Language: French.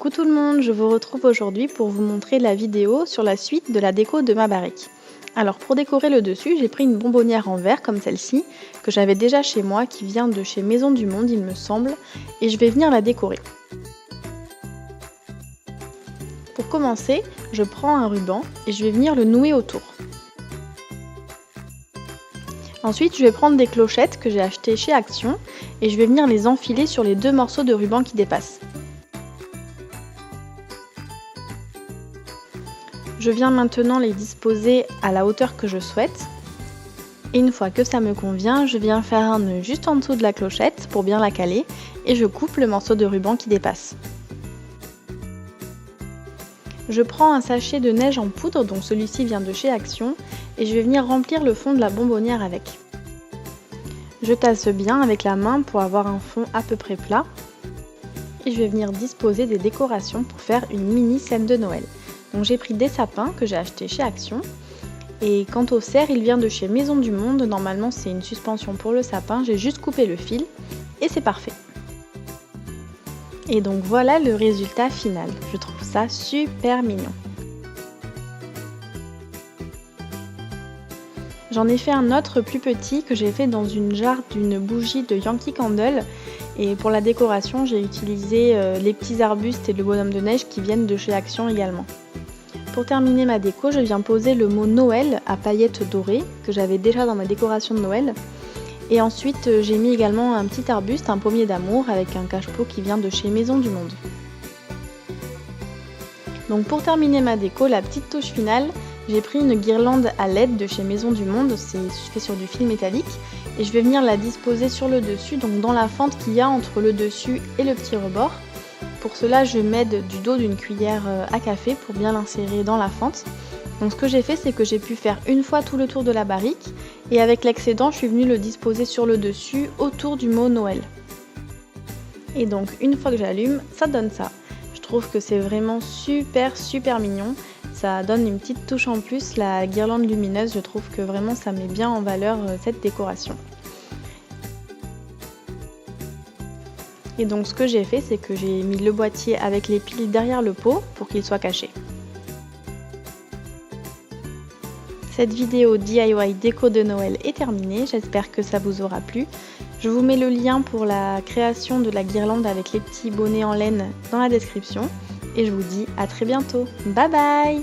Coucou tout le monde, je vous retrouve aujourd'hui pour vous montrer la vidéo sur la suite de la déco de ma barrique. Alors pour décorer le dessus, j'ai pris une bonbonnière en verre comme celle-ci, que j'avais déjà chez moi, qui vient de chez Maison du Monde il me semble, et je vais venir la décorer. Pour commencer, je prends un ruban et je vais venir le nouer autour. Ensuite, je vais prendre des clochettes que j'ai achetées chez Action et je vais venir les enfiler sur les deux morceaux de ruban qui dépassent. Je viens maintenant les disposer à la hauteur que je souhaite. Et une fois que ça me convient, je viens faire un nœud juste en dessous de la clochette pour bien la caler et je coupe le morceau de ruban qui dépasse. Je prends un sachet de neige en poudre, donc celui-ci vient de chez Action, et je vais venir remplir le fond de la bonbonnière avec. Je tasse bien avec la main pour avoir un fond à peu près plat. Et je vais venir disposer des décorations pour faire une mini scène de Noël. Donc j'ai pris des sapins que j'ai achetés chez Action. Et quant au cerf, il vient de chez Maison du Monde. Normalement c'est une suspension pour le sapin, j'ai juste coupé le fil et c'est parfait. Et donc voilà le résultat final. Je trouve ça super mignon. J'en ai fait un autre plus petit que j'ai fait dans une jarre d'une bougie de Yankee Candle. Et pour la décoration, j'ai utilisé les petits arbustes et le bonhomme de neige qui viennent de chez Action également. Pour terminer ma déco, je viens poser le mot Noël à paillettes dorées que j'avais déjà dans ma décoration de Noël. Et ensuite, j'ai mis également un petit arbuste, un pommier d'amour avec un cache-pot qui vient de chez Maison du Monde. Donc pour terminer ma déco, la petite touche finale, j'ai pris une guirlande à LED de chez Maison du Monde, c'est fait sur du fil métallique. Et je vais venir la disposer sur le dessus, donc dans la fente qu'il y a entre le dessus et le petit rebord. Pour cela, je m'aide du dos d'une cuillère à café pour bien l'insérer dans la fente. Donc ce que j'ai fait, c'est que j'ai pu faire une fois tout le tour de la barrique et avec l'excédent, je suis venue le disposer sur le dessus autour du mot Noël. Et donc une fois que j'allume, ça donne ça. Je trouve que c'est vraiment super mignon. Ça donne une petite touche en plus, la guirlande lumineuse, je trouve que vraiment ça met bien en valeur cette décoration. Et donc ce que j'ai fait, c'est que j'ai mis le boîtier avec les piles derrière le pot pour qu'il soit caché. Cette vidéo DIY déco de Noël est terminée, j'espère que ça vous aura plu. Je vous mets le lien pour la création de la guirlande avec les petits bonnets en laine dans la description. Et je vous dis à très bientôt. Bye bye!